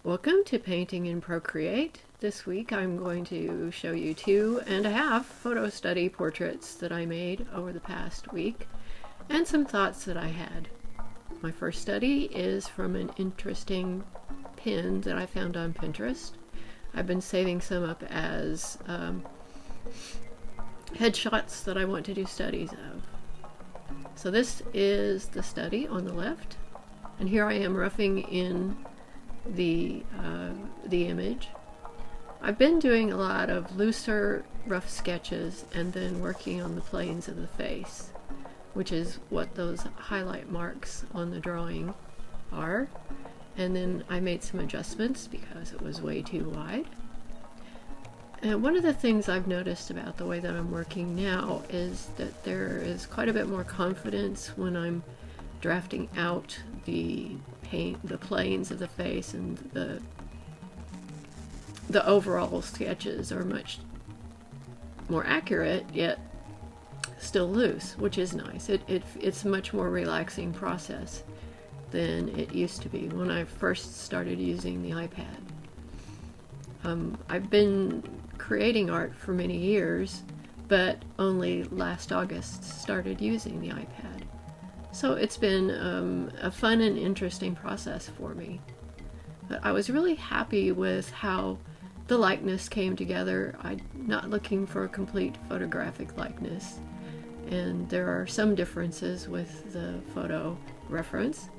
Welcome to Painting in Procreate. This week I'm going to show you 2.5 photo study portraits that I made over the past week and some thoughts that I had. My first study is from an interesting pin that I found on Pinterest. I've been saving some up as headshots that I want to do studies of. So this is the study on the left, and here I am roughing in the image. I've been doing a lot of looser rough sketches and then working on the planes of the face, which is what those highlight marks on the drawing are. And then I made some adjustments because it was way too wide. And one of the things I've noticed about the way that I'm working now is that there is quite a bit more confidence when I'm drafting out the planes of the face, and the overall sketches are much more accurate, yet still loose, which is nice. It's a much more relaxing process than it used to be when I first started using the iPad. I've been creating art for many years, but only last August started using the iPad. So it's been a fun and interesting process for me. But I was really happy with how the likeness came together. I'm not looking for a complete photographic likeness, and there are some differences with the photo reference,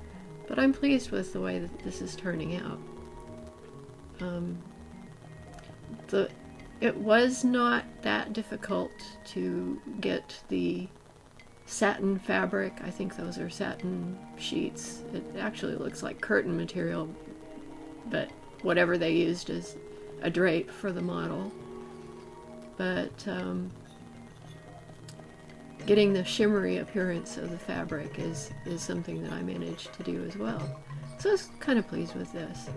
but I'm pleased with the way that this is turning out. It was not that difficult to get the satin fabric. I think those are satin sheets. It actually looks like curtain material, but whatever they used as a drape for the model. But getting the shimmery appearance of the fabric is something that I managed to do as well. So I was kind of pleased with this.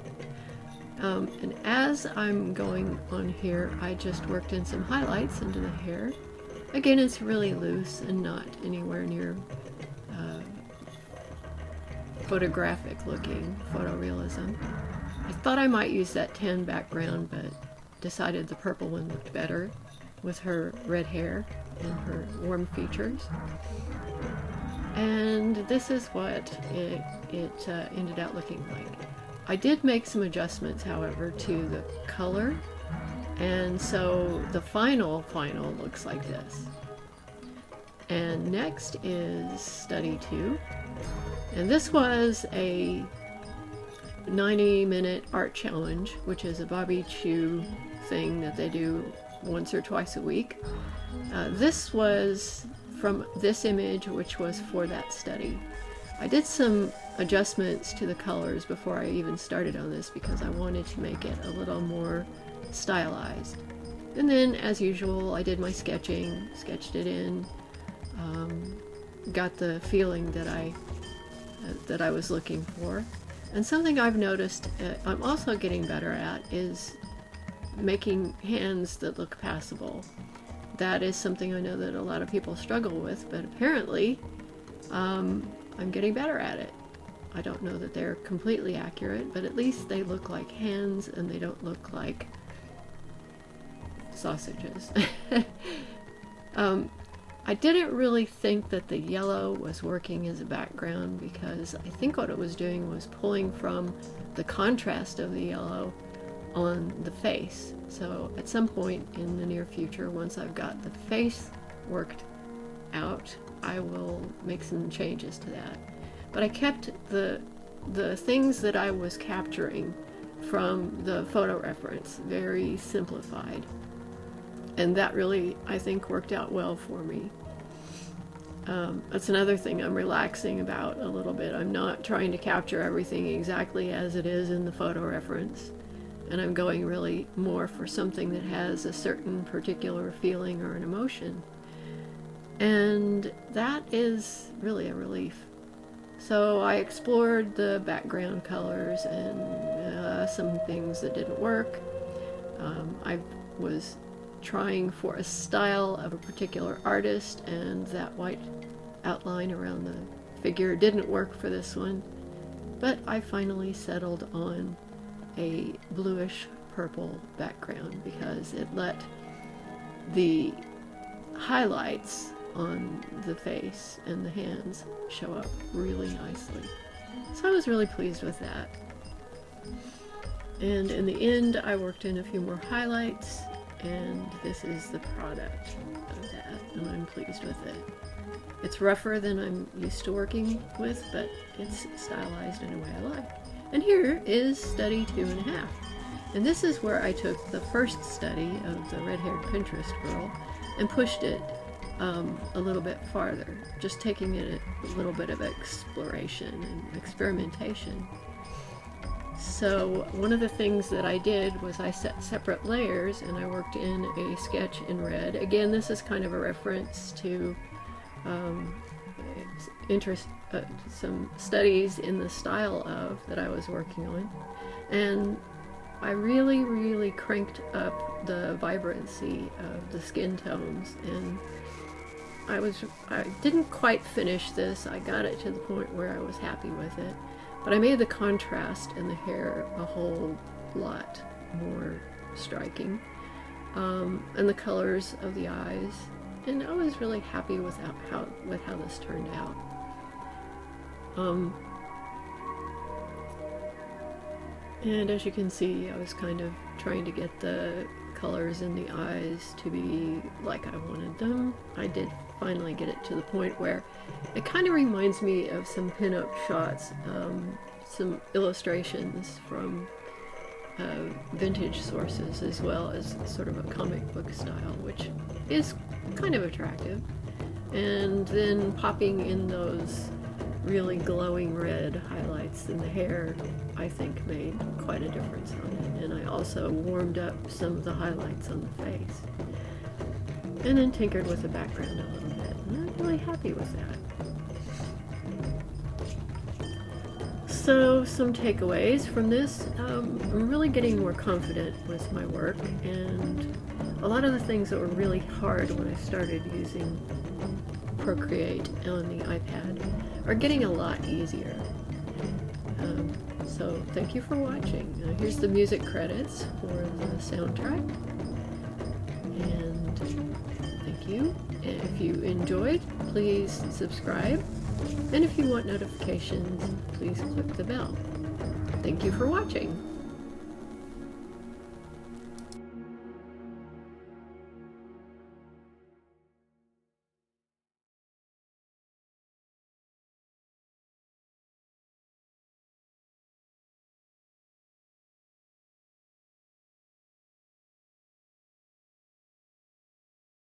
And as I'm going on here, I just worked in some highlights into the hair. Again, it's really loose and not anywhere near photographic looking photorealism. I thought I might use that tan background, but decided the purple one looked better with her red hair and her warm features. And this is what it ended up looking like. I did make some adjustments, however, to the color, and so the final looks like this. And next is study 2, and this was a 90-minute art challenge, which is a Bobby Chu thing that they do once or twice a week. This was from this image, which was for that study. I did some adjustments to the colors before I even started on this because I wanted to make it a little more stylized. And then, as usual, I did my sketching, sketched it in, got the feeling that I was looking for. And something I've noticed I'm also getting better at is making hands that look passable. That is something I know that a lot of people struggle with, but apparently I'm getting better at it. I don't know that they're completely accurate, but at least they look like hands and they don't look like sausages. I didn't really think that the yellow was working as a background because I think what it was doing was pulling from the contrast of the yellow on the face. So at some point in the near future, once I've got the face worked out, I will make some changes to that. But I kept the things that I was capturing from the photo reference very simplified. And that really, I think, worked out well for me. That's another thing I'm relaxing about a little bit. I'm not trying to capture everything exactly as it is in the photo reference. And I'm going really more for something that has a certain particular feeling or an emotion. And that is really a relief. So I explored the background colors and some things that didn't work. I was trying for a style of a particular artist, and that white outline around the figure didn't work for this one. But I finally settled on a bluish purple background because it let the highlights on the face and the hands show up really nicely. So I was really pleased with that. And in the end, I worked in a few more highlights, and this is the product of that, and I'm pleased with it. It's rougher than I'm used to working with, but it's stylized in a way I like. And here is study 2.5. And this is where I took the first study of the red-haired Pinterest girl and pushed it a little bit farther, just taking it a little bit of exploration and experimentation. So one of the things that I did was I set separate layers and I worked in a sketch in red. Again, this is kind of a reference to some studies in the style of that I was working on. And I really cranked up the vibrancy of the skin tones, and I didn't quite finish this. I got it to the point where I was happy with it, but I made the contrast in the hair a whole lot more striking, and the colors of the eyes, and I was really happy with how this turned out. And as you can see, I was kind of trying to get the colors in the eyes to be like I wanted them. I did finally get it to the point where it kind of reminds me of some pin-up shots, some illustrations from vintage sources, as well as sort of a comic book style, which is kind of attractive. And then popping in those really glowing red highlights in the hair, I think made quite a difference on it. And I also warmed up some of the highlights on the face. And then tinkered with the background a little bit. And I'm really happy with that. So some takeaways from this. I'm really getting more confident with my work, and a lot of the things that were really hard when I started using Procreate on the iPad are getting a lot easier. So thank you for watching. Here's the music credits for the soundtrack. And thank you. If you enjoyed, please subscribe. And if you want notifications, please click the bell. Thank you for watching.